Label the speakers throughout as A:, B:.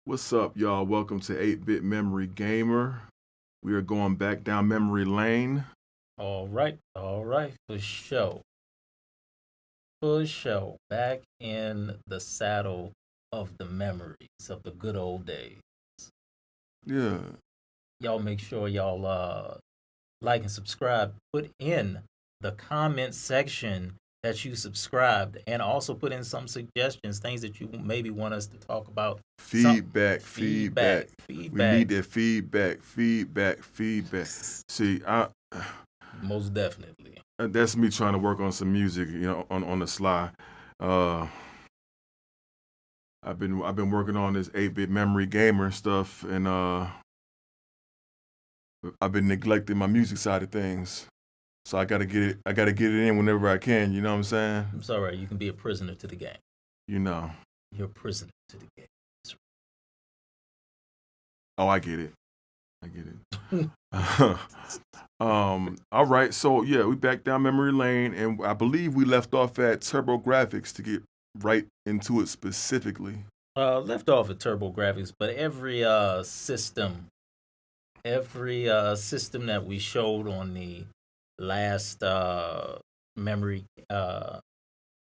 A: What's up, y'all? Welcome to 8-Bit Memory Gamer. We are going back down memory lane.
B: All right, for show. For show. Back in the saddle of the memories of the good old days.
A: Yeah.
B: Y'all make sure y'all like and subscribe. Put in the comment section that you subscribed and also put in some suggestions, things that you maybe want us to talk about.
A: Feedback. We
B: Feedback.
A: need that feedback. See,
B: Most definitely.
A: that's me trying to work on some music, on the sly. I've been working on this 8-Bit Memory Gamer stuff, and I've been neglecting my music side of things. So I gotta get it in whenever I can. You know what I'm saying?
B: It's all right. You can be a prisoner to the game.
A: You know.
B: You're a prisoner to the game.
A: Oh, I get it. All right. So yeah, we back down memory lane, and I believe we left off at TurboGrafx to get right into it specifically.
B: Left off at TurboGrafx, but every system that we showed on the last memory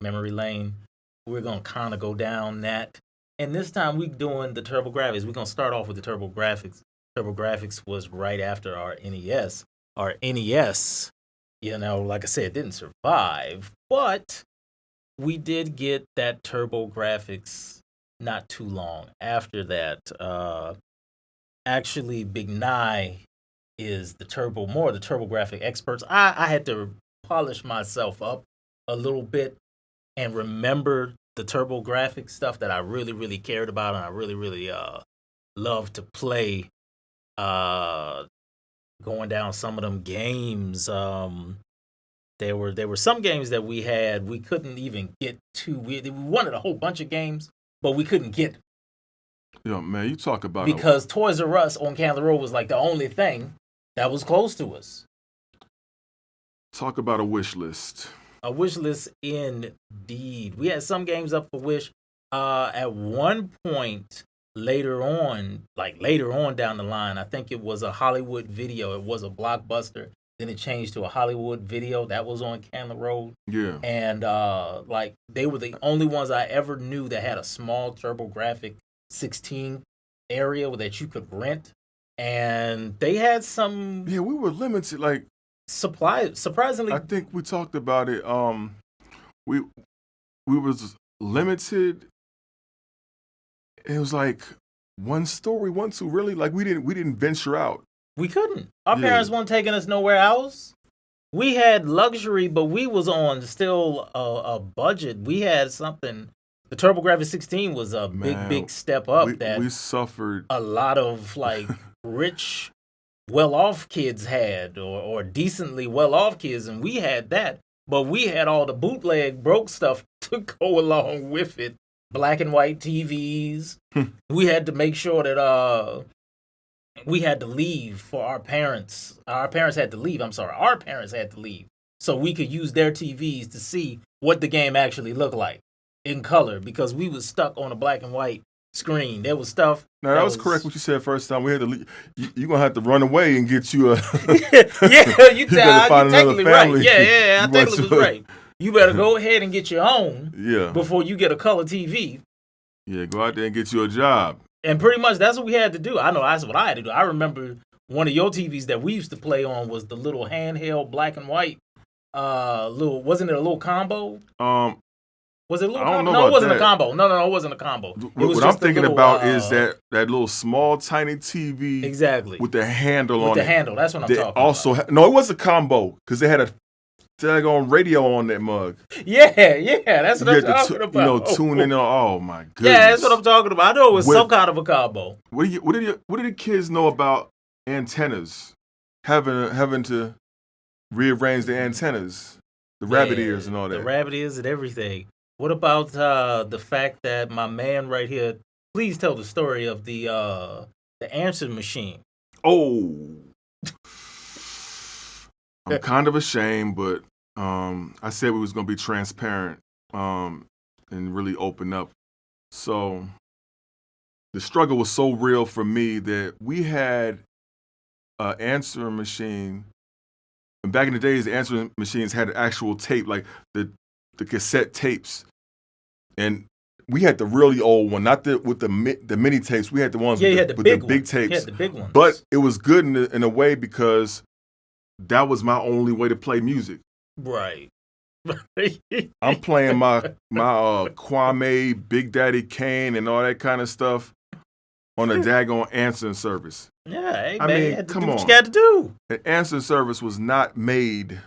B: lane, we're gonna kind of go down that. And this time we're doing the TurboGrafx. We're gonna start off with the TurboGrafx. TurboGrafx was right after our NES. Our NES, like I said, didn't survive, but we did get that TurboGrafx not too long after that. Actually, Big Nye is the TurboGrafx experts. I had to polish myself up a little bit and remember the TurboGrafx stuff that I really, really cared about and I really, really loved to play. Going down some of them games. There were some games that we had we couldn't even get to. We wanted a whole bunch of games, but we couldn't get.
A: Yo, man, you talk about
B: because Toys R Us on Candler Road was like the only thing that was close to us.
A: Talk about a wish list.
B: A wish list indeed. We had some games up for wish. At one point later on down the line, I think it was a Hollywood Video. It was a Blockbuster. Then it changed to a Hollywood Video that was on Candler Road.
A: Yeah.
B: And they were the only ones I ever knew that had a small TurboGrafx 16 area that you could rent. And they had some.
A: Yeah, we were limited. Like
B: surprisingly,
A: I think we talked about it. We was limited. It was like one story, one two. Really, like we didn't venture out.
B: We couldn't. Our parents weren't taking us nowhere else. We had luxury, but we was on still a budget. We had something. The TurboGrafx 16 was a big step up.
A: We suffered.
B: A lot of rich, well-off kids had, or decently well-off kids, and we had that. But we had all the bootleg broke stuff to go along with it. Black and white TVs. We had to make sure that we had to leave for our parents. Our parents had to leave. Our parents had to leave so we could use their TVs to see what the game actually looked like in color, because we was stuck on a black and white screen. There was stuff.
A: No, that was correct what you said first time. We had to leave. You're gonna have to run away and get you a.
B: Yeah, you technically right. Yeah, I technically was right. You better go ahead and get your own.
A: Yeah.
B: Before you get a color TV.
A: Yeah, go out there and get you a job.
B: And pretty much that's what we had to do. I know that's what I had to do. I remember one of your TVs that we used to play on was the little handheld black and white. Wasn't it a little combo? Was it a little combo? No, it wasn't a combo. No, it wasn't a combo.
A: What I'm thinking about is that little small tiny TV.
B: Exactly.
A: With the handle on it.
B: With the handle, that's what I'm talking about.
A: No, it was a combo because they had a daggone radio on that mug.
B: Yeah, that's what I'm talking about.
A: Tune in. Oh my goodness.
B: Yeah, that's what I'm talking about. I know it was some kind of a combo.
A: What did the kids know about antennas? Having to rearrange the antennas, the rabbit ears and all that.
B: The rabbit ears and everything. What about the fact that my man right here? Please tell the story of the answer machine.
A: Oh. I'm kind of ashamed, but I said we was gonna be transparent and really open up. So the struggle was so real for me that we had an answering machine. And back in the days, the answering machines had actual tape, like the cassette tapes. And we had the really old one, not with the mini tapes. We had the ones with the big tapes.
B: Yeah, the big ones.
A: But it was good in a way because that was my only way to play music.
B: Right.
A: I'm playing my Kwame, Big Daddy Kane, and all that kind of stuff on a daggone answering service.
B: Yeah, hey,
A: I
B: man,
A: mean,
B: you had to
A: come
B: do
A: on.
B: what you got to do.
A: An answering service was not made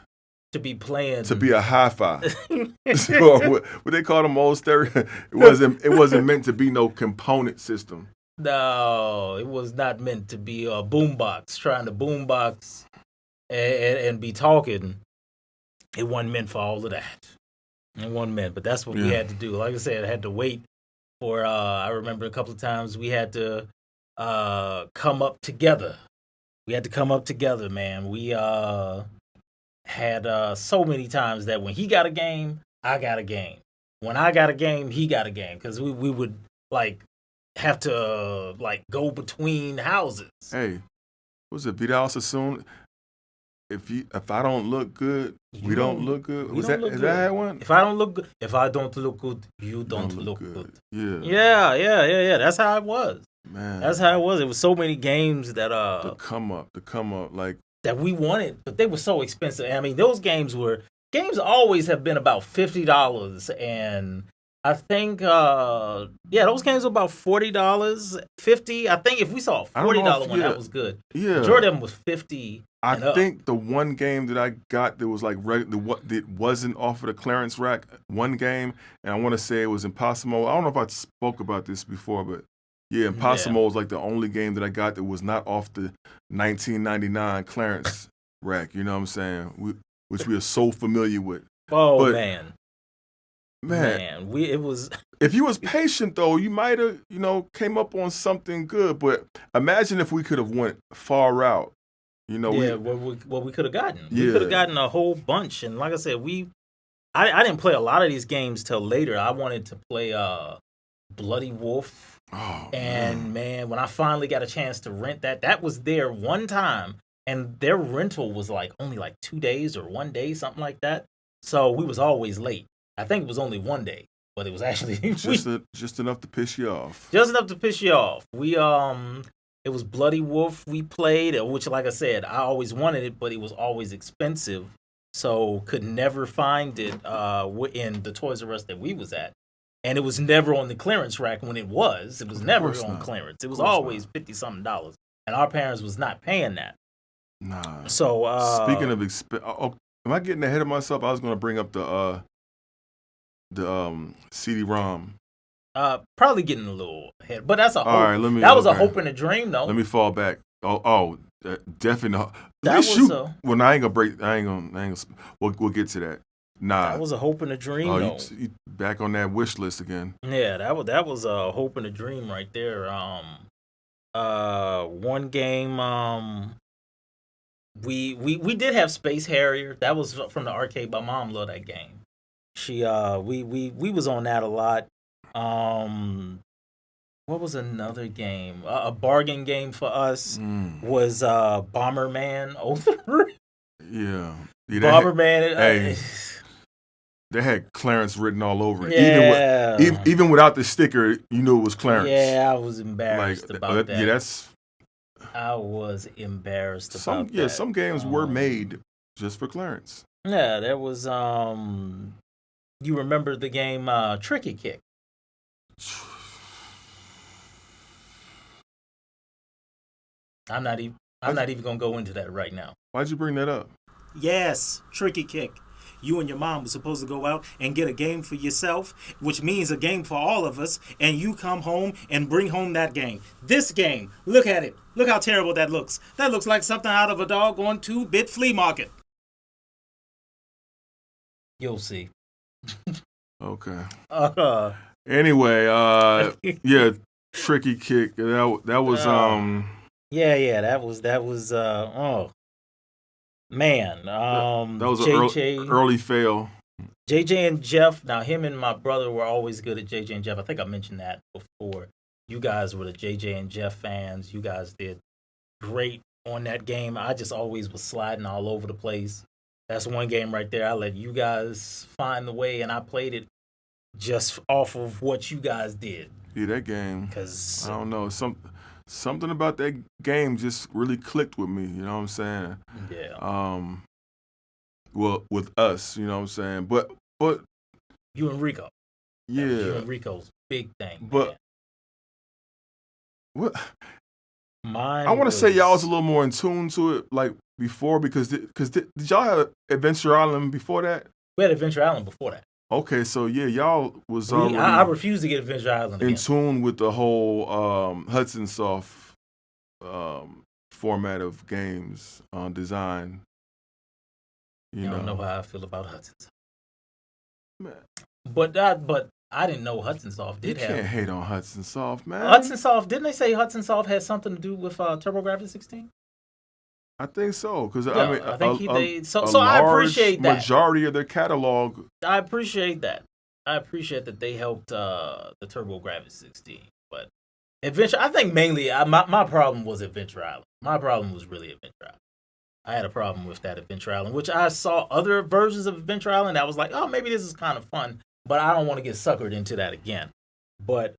B: to be playing
A: to be a hi-fi. So what they call them old stereo? It wasn't meant to be no component system.
B: No, it was not meant to be a boombox. Trying to boombox and be talking. It wasn't meant for all of that. It wasn't meant, but that's what we had to do. Like I said, I had to wait for. I remember a couple of times we had to come up together. We had to come up together, man. We had so many times that when he got a game, I got a game. When I got a game, he got a game, because we would like have to like go between houses.
A: Hey, was it Vidal Sassoon? If I don't look good, we don't look good. Is that how it went?
B: If I don't look good, you don't look good.
A: Yeah.
B: Yeah. That's how it was.
A: Man,
B: that's how it was. It was so many games that
A: to come up, like
B: that we wanted, but they were so expensive. I mean, those games always have been about $50, and I think those games were about $40, $50. I think if we saw a $40 one, that was good.
A: Yeah,
B: Jordan was $50.
A: I think the one game that I got that was like that wasn't off of the clearance rack, one game, and I want to say it was Impossible. I don't know if I spoke about this before, but yeah, Impossible was like the only game that I got that was not off the 1999 clearance rack. You know what I'm saying? Which we are so familiar with.
B: Oh,
A: but,
B: man, it was.
A: If you was patient though, you might have came up on something good. But imagine if we could have went far out.
B: What we could have gotten. We could have gotten a whole bunch. And like I said, I didn't play a lot of these games till later. I wanted to play Bloody Wolf.
A: Oh,
B: and man, when I finally got a chance to rent that was there one time, and their rental was only 2 days or 1 day, something like that. So we was always late. I think it was only 1 day, but it was actually
A: just enough to piss you off.
B: Just enough to piss you off. It was Bloody Wolf we played, which, like I said, I always wanted it, but it was always expensive, so could never find it in the Toys R Us that we was at. And it was never on the clearance rack when it was. It was never on clearance. It was always $50-something, and our parents was not paying that.
A: Nah.
B: So
A: speaking of am I getting ahead of myself? I was going to bring up the CD-ROM.
B: Probably getting a little ahead, but that's a hope.
A: All right,
B: that was a hope and a dream, though.
A: Let me fall back. Definitely.
B: I ain't
A: gonna break. I ain't gonna. We'll get to that. Nah,
B: that was a hope and a dream. Though.
A: You back on that wish list again.
B: Yeah, that was a hope and a dream right there. One game. We did have Space Harrier. That was from the arcade. My mom loved that game. We was on that a lot. What was another game? A bargain game for us was Bomberman 03.
A: Yeah.
B: Bomberman.
A: They had Clarence written all over it.
B: Yeah.
A: Even without the sticker, you knew it was Clarence.
B: Yeah, I was embarrassed about that.
A: Yeah,
B: I was embarrassed about that. Yeah,
A: some games were made just for Clarence.
B: Yeah, there was. You remember the game Tricky Kick? I'm not even gonna go into that right now.
A: Why'd you bring that up?
C: Yes, Tricky Kick. You and your mom were supposed to go out and get a game for yourself, which means a game for all of us, and you come home and bring home that game. This game, look at it. Look how terrible that looks. That looks like something out of a doggone 2-bit flea market.
B: You'll see.
A: Okay. Anyway, yeah, Tricky Kick. That was
B: Yeah, that was oh man.
A: That was an early fail.
B: JJ and Jeff. Now him and my brother were always good at JJ and Jeff. I think I mentioned that before. You guys were the JJ and Jeff fans. You guys did great on that game. I just always was sliding all over the place. That's one game right there. I let you guys find the way, and I played it just off of what you guys did.
A: Yeah, that game.
B: Because
A: I don't know, something about that game just really clicked with me. You know what I'm saying?
B: Yeah.
A: Well, with us, you know what I'm saying. But
B: You and Rico.
A: yeah,
B: You and Rico's big thing.
A: but
B: man.
A: what?
B: Mine
A: I want to say y'all was a
B: was-
A: little more in tune to it, like before, because did y'all have Adventure Island before that?
B: We had Adventure Island before that.
A: Okay, so yeah, y'all was already
B: I refuse to get Adventure Island
A: in
B: again.
A: tune with the whole Hudson Soft format of games design.
B: You don't know how I feel about Hudson Soft.
A: Man,
B: But I didn't know Hudson Soft
A: you
B: did
A: can't
B: have.
A: hate on Hudson Soft, man.
B: Hudson Soft, didn't they say Hudson Soft had something to do with TurboGrafx 16?
A: I think so, because
B: Yeah,
A: I mean,
B: I think
A: a
B: so I
A: large
B: appreciate that.
A: majority of their catalog.
B: I appreciate that. I appreciate that they helped the TurboGrafx 16. But Adventure, I think mainly my problem was Adventure Island. My problem was really Adventure Island. I had a problem with that Adventure Island, which I saw other versions of Adventure Island. I was like, oh, maybe this is kind of fun, but I don't want to get suckered into that again. But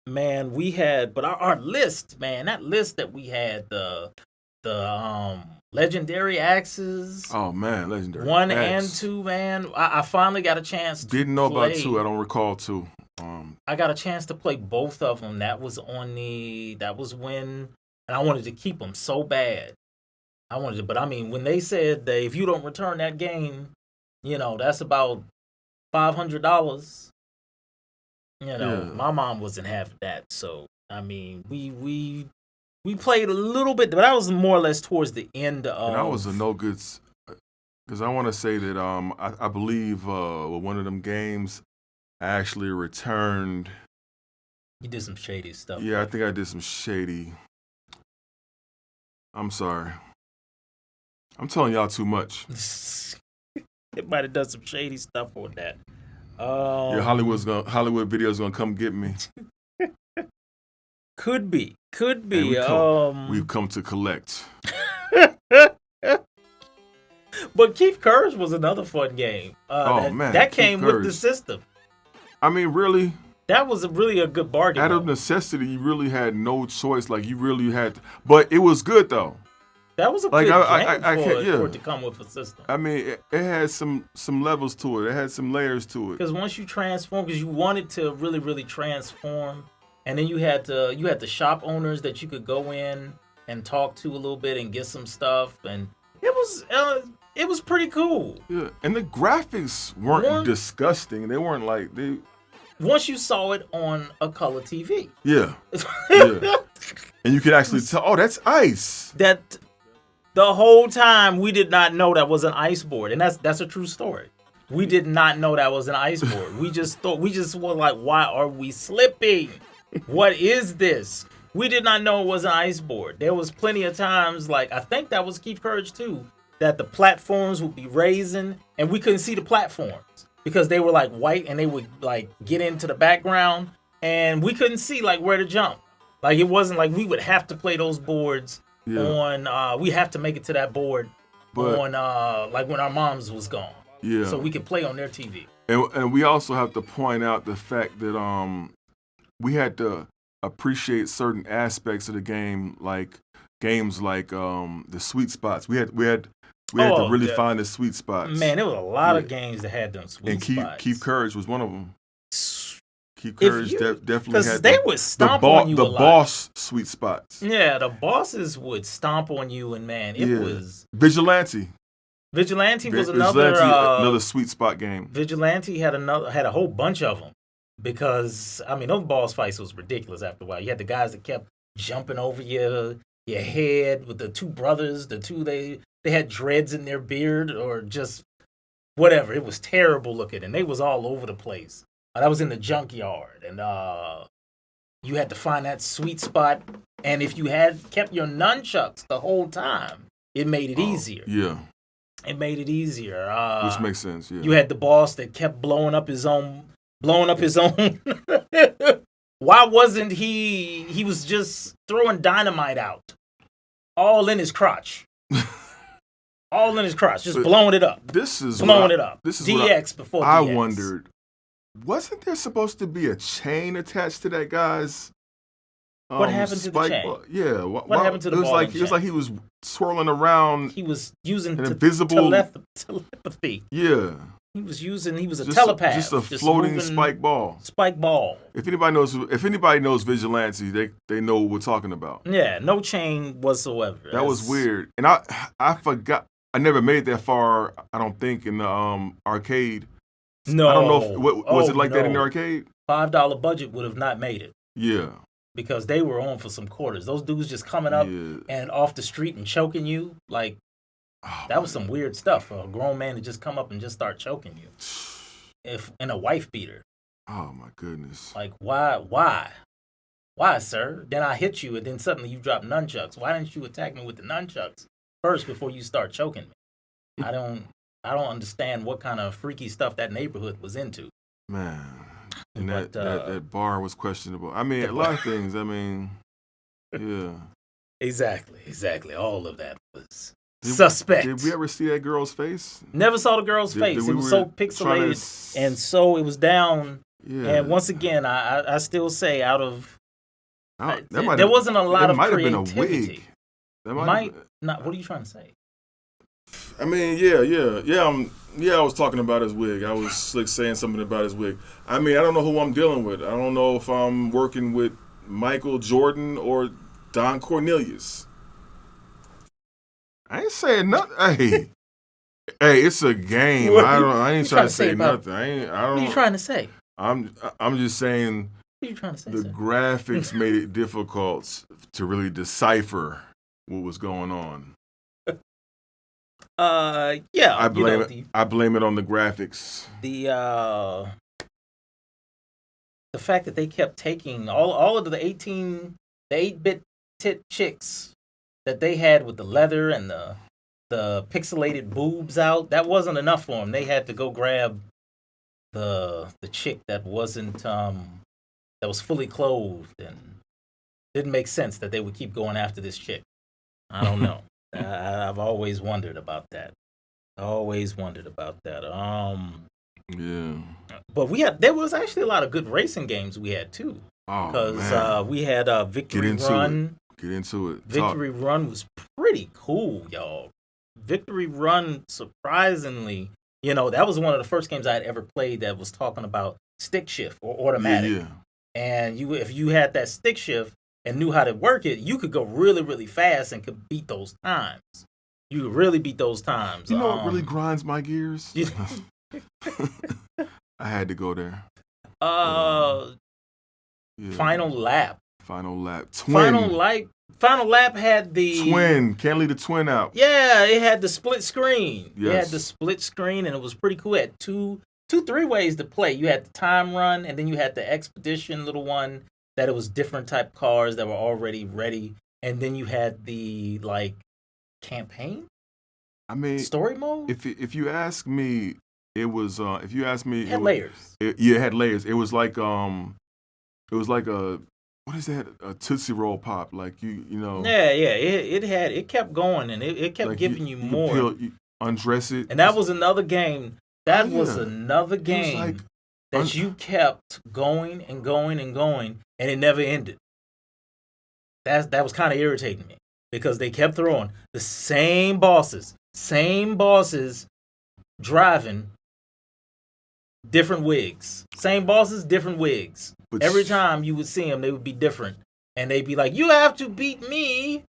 B: man, we had, but our list, man, that list that we had, the legendary axes.
A: Oh man, legendary
B: 1
A: X.
B: and 2, man. I finally got a chance to
A: Didn't know about
B: play.
A: 2. I don't recall 2.
B: I got a chance to play both of them. That was when, and I wanted to keep them so bad. But I mean, when they said that if you don't return that game, that's about $500.
A: Yeah.
B: My mom wasn't having that. So, I mean, we played a little bit, but that was more or less towards the end of.
A: And I was a no good, because I want to say that I believe one of them games I actually returned.
B: You did some shady stuff.
A: Yeah, I think I did some shady. I'm sorry. I'm telling y'all too much.
B: It might have done some shady stuff on that.
A: Yeah, Hollywood Video's gonna come get me.
B: Could be.
A: And we've come to collect.
B: But Keith Courage was another fun game.
A: Man,
B: that
A: Keith
B: came with the
A: Courage.
B: system.
A: I mean, really,
B: That was really a good bargain.
A: out of
B: though.
A: necessity, you really had no choice. Like, you really had to, but it was good though.
B: That was a
A: Like,
B: good
A: I
B: game
A: can't- yeah.
B: for it to come with a system.
A: I mean, it had some levels to it. It had some layers to it.
B: Because once you transform, because you wanted to really, really transform, and then you had the shop owners that you could go in and talk to a little bit and get some stuff, and it was pretty cool.
A: Yeah, and the graphics weren't disgusting. They weren't like they.
B: Once you saw it on a color TV.
A: Yeah, yeah. And you could actually tell. Oh, that's ice.
B: That the whole time we did not know that was an ice board, and that's a true story. We did not know that was an ice board. We just were like, why are we slipping? What is this? We did not know it was an ice board. There was plenty of times, like I think that was Keith Courage too, that the platforms would be raising and we couldn't see the platforms because they were like white and they would like get into the background and we couldn't see like where to jump. Like it wasn't like we would have to play those boards on. We have to make it to that board on like when our moms was gone.
A: Yeah.
B: So we could play on their TV.
A: And we also have to point out the fact that we had to appreciate certain aspects of the game, like games like the sweet spots. We had to really find the sweet spots.
B: Man, there was a lot of games that had them sweet spots.
A: Keith Courage was one of them. Keith Courage definitely had
B: they would stomp on you
A: the
B: a lot.
A: boss sweet spots.
B: Yeah, the bosses would stomp on you, and man, it was
A: Vigilante.
B: Vigilante was
A: another sweet spot game.
B: Vigilante had a whole bunch of them because I mean those boss fights was ridiculous. After a while, you had the guys that kept jumping over your head with the two brothers. They had dreads in their beard or just whatever. It was terrible looking, and they was all over the place. That was in the junkyard, and you had to find that sweet spot. And if you had kept your nunchucks the whole time, it made it easier.
A: Yeah.
B: It made it easier.
A: Which makes sense, yeah.
B: You had the boss that kept blowing up his own Why wasn't he? He was just throwing dynamite out, all in his crotch. All in his crotch, just blowing it up.
A: This is
B: blowing it up.
A: This is
B: DX before DX.
A: I wondered, wasn't there supposed to be a chain attached to that guy's?
B: What happened to the chain?
A: Yeah.
B: What happened to the ball?
A: It was like he was swirling around.
B: He was using
A: an invisible
B: telepathy.
A: Yeah.
B: He was a telepath.
A: Just a floating spike ball.
B: Spike ball.
A: If anybody knows Vigilante, they know what we're talking about.
B: Yeah, no chain whatsoever.
A: That was weird. And I forgot. I never made it that far, I don't think, in the arcade.
B: No.
A: I don't know if was it like that in the arcade?
B: $5 budget would have not made it.
A: Yeah.
B: Because they were on for some quarters. Those dudes just coming up and off the street and choking you, like that was some weird stuff for a grown man to just come up and just start choking you. If in a wife beater.
A: Oh my goodness.
B: Like why, sir? Then I hit you and then suddenly you drop nunchucks. Why didn't you attack me with the nunchucks first before you start choking me? I don't understand what kind of freaky stuff that neighborhood was into.
A: Man. And that bar was questionable. I mean, a lot of things. I mean, yeah.
B: Exactly. All of that was suspect.
A: Did we ever see that girl's face?
B: Never saw the girl's face. It was so pixelated, and so it was down. Yeah. And once again, I still say there wasn't a lot of creativity. Have been a wig. What are you trying to say?
A: I mean, yeah. I was talking about his wig. I was saying something about his wig. I mean, I don't know who I'm dealing with. I don't know if I'm working with Michael Jordan or Don Cornelius. I ain't saying nothing. Hey, it's a game. I ain't trying to say nothing. What
B: are you trying to say?
A: I'm just saying.
B: What are you trying to say?
A: The graphics made it difficult to really decipher what was going on.
B: Yeah.
A: I blame it on the graphics.
B: The fact that they kept taking all of the 8-bit tit chicks that they had with the leather and the pixelated boobs out, that wasn't enough for them. They had to go grab the chick that wasn't that was fully clothed, and didn't make sense that they would keep going after this chick. I don't know. I've always wondered about that.
A: Yeah.
B: But there was actually a lot of good racing games we had too. Because we had Victory Run.
A: Get into it.
B: Victory Run was pretty cool, y'all. Victory Run, surprisingly, that was one of the first games I had ever played that was talking about stick shift or automatic.
A: Yeah.
B: And if you had that stick shift and knew how to work it, you could go really, really fast and could beat those times. You could really beat those times.
A: You know what really grinds my gears? I had to go there.
B: Final Lap.
A: Twin.
B: Final Lap had the
A: twin. Can't leave the twin out.
B: Yeah, it had the split screen.
A: Yes.
B: It had the split screen, and it was pretty cool. It had three ways to play. You had the time run, and then you had the expedition little one that it was different type cars that were already ready, and then you had the campaign.
A: I mean,
B: story mode.
A: If you ask me, it was. If you ask me,
B: it had layers.
A: It had layers. It was like a. What is that? A Tootsie Roll pop, like you know.
B: Yeah. It kept going, and it kept giving you more.
A: You undress it,
B: and that was another game. That was another game that you kept going and going and going, and it never ended. That was kind of irritating me because they kept throwing the same bosses driving different wigs. Same bosses, different wigs. But every time you would see them, they would be different. And they'd be like, you have to beat me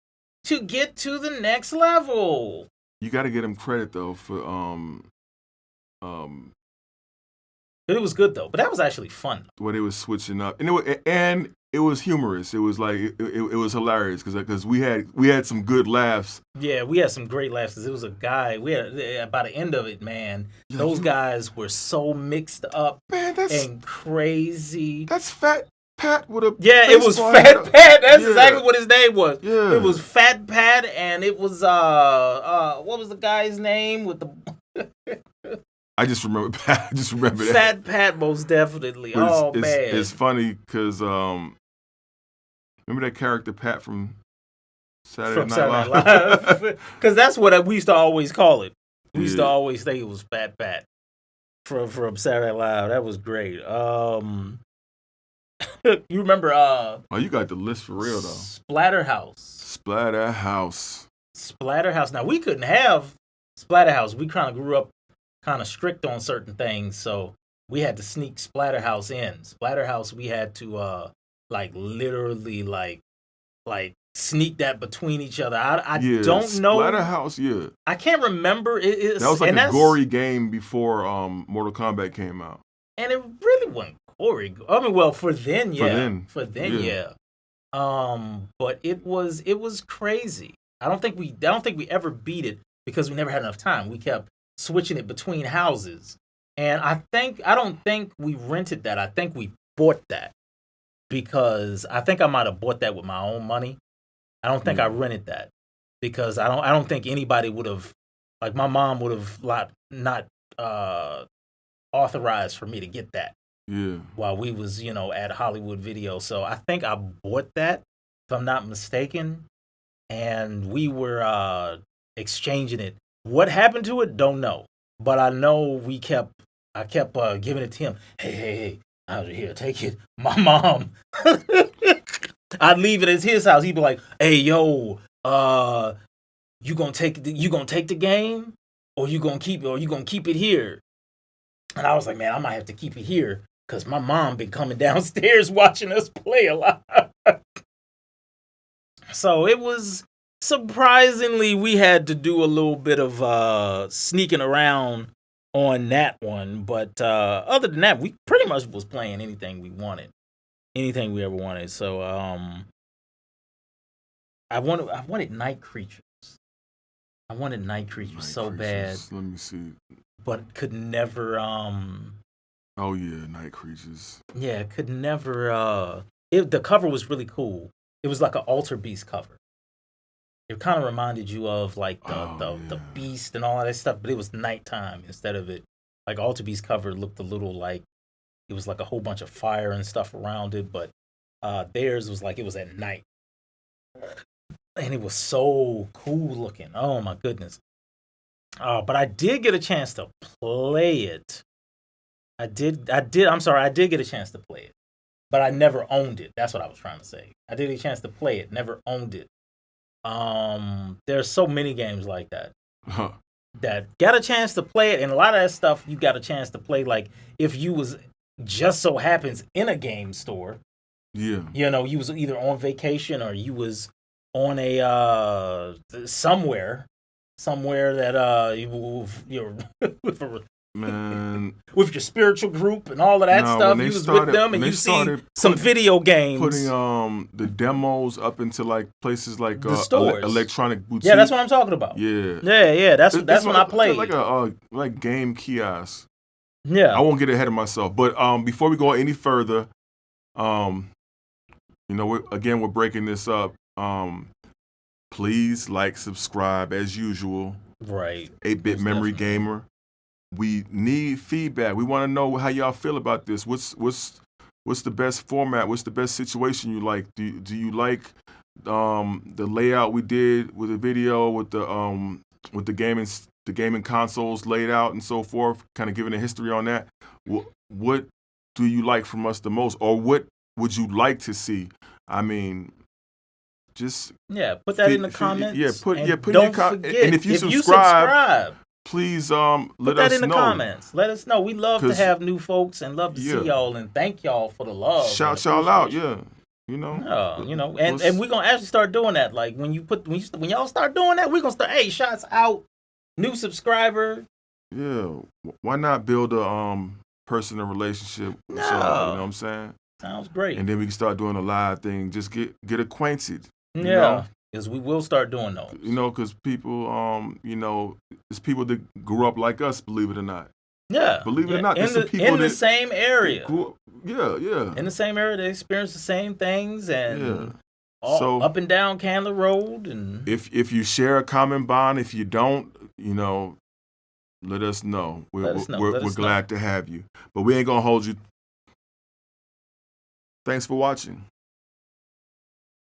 B: to get to the next level.
A: You got to get them credit, though, for...
B: But it was good, though. But that was actually fun.
A: When it was switching up. And it was humorous. It was like... It was hilarious because we had some good laughs.
B: Yeah, we had some great laughs. It was a guy... by the end of it, man, those guys were so mixed up and crazy.
A: That's Fat Pat with a...
B: Yeah, it was Fat Pat. That's exactly what his name was. Yeah. It was Fat Pat, and it was... what was the guy's name with the...
A: I just remember Pat. I just remember that.
B: Fat Pat, most definitely.
A: But
B: Man,
A: it's funny because remember that character Pat from Saturday Night
B: Live? Because that's what we used to always call it. We used to
A: Yeah.
B: always think it was Fat Pat from Saturday Night Live. That was great. You remember?
A: Oh, you got the list for real though.
B: Splatterhouse. Splatterhouse. Now we couldn't have Splatterhouse. We kind of grew up kind of strict on certain things, so we had to sneak Splatterhouse in. Splatterhouse, we had to literally sneak that between each other. I don't know.
A: Splatterhouse, yeah.
B: I can't remember. That
A: was like a gory game before Mortal Kombat came out.
B: And it really wasn't gory. I mean, well, for then, yeah. For then,
A: yeah.
B: But it was crazy. I don't think we ever beat it because we never had enough time. We kept switching it between houses. And I don't think we rented that. I think we bought that because I think I might have bought that with my own money. I don't think I rented that because I don't think anybody would have, like my mom would have not authorized for me to get that.
A: Yeah.
B: While we was, at Hollywood Video. So I think I bought that, if I'm not mistaken, and we were exchanging it. What happened to it? Don't know. But I know I kept giving it to him. Hey, out of here, take it. My mom. I'd leave it at his house. He'd be like, "Hey, yo, you gonna take the game, or you gonna keep it here?" And I was like, "Man, I might have to keep it here because my mom been coming downstairs watching us play a lot." So it was surprisingly we had to do a little bit of sneaking around on that one, but other than that, we pretty much was playing anything we wanted. Anything we ever wanted. So I wanted Night Creatures. I wanted Night Creatures so bad.
A: Let me see.
B: But could never
A: Oh yeah, Night Creatures.
B: Yeah, could never the cover was really cool. It was like an Alter Beast cover. It kind of reminded you of like the beast and all of that stuff, but it was nighttime instead of it. Like Alter Beast cover looked a little like it was like a whole bunch of fire and stuff around it, but theirs was like it was at night. And it was so cool looking. Oh my goodness. But I did get a chance to play it. I did get a chance to play it. But I never owned it. That's what I was trying to say. I did get a chance to play it, never owned it. There's so many games like that.
A: Huh.
B: That got a chance to play it, and a lot of that stuff you got a chance to play like if you was just so happens in a game store.
A: Yeah.
B: You was either on vacation or you was on a somewhere that you're
A: Man,
B: with your spiritual group and all of that stuff. You was with them and you see some video games.
A: Putting the demos up into like places like
B: the stores.
A: Electronic Boutique.
B: Yeah, that's what I'm talking about.
A: Yeah.
B: Yeah. That's when I played.
A: Like a game kiosk.
B: Yeah.
A: I won't get ahead of myself, but before we go any further, we're breaking this up. Please subscribe as usual.
B: Right.
A: 8-Bit Memory Gamer. We need feedback. We want to know how y'all feel about this. What's the best format? What's the best situation you like? Do you like the layout we did with the video with the gaming consoles laid out and so forth? Kind of giving a history on that. What do you like from us the most, or what would you like to see? I mean, just
B: put that in the comments.
A: Put in your
B: comments.
A: And if you subscribe, please let us know.
B: Put that in the comments. Let us know. We love to have new folks and love to see y'all and thank y'all for the love.
A: Shout y'all out, yeah.
B: And we're gonna actually start doing that. Like when y'all start doing that, we're gonna start. Hey, shots out, new subscriber.
A: Yeah, why not build a personal relationship with y'all? You know what I'm saying?
B: Sounds great.
A: And then we can start doing a live thing. Just get acquainted.
B: Yeah. Because we will start doing those.
A: Because people, it's people that grew up like us, believe it or not.
B: Yeah.
A: Believe it or not.
B: In the same area.
A: Yeah.
B: In the same area, they experience the same things and so, up and down Candler Road. And
A: if you share a common bond, if you don't, let us know.
B: Let us know.
A: We're glad to have you. But we ain't going to hold you. Thanks for watching.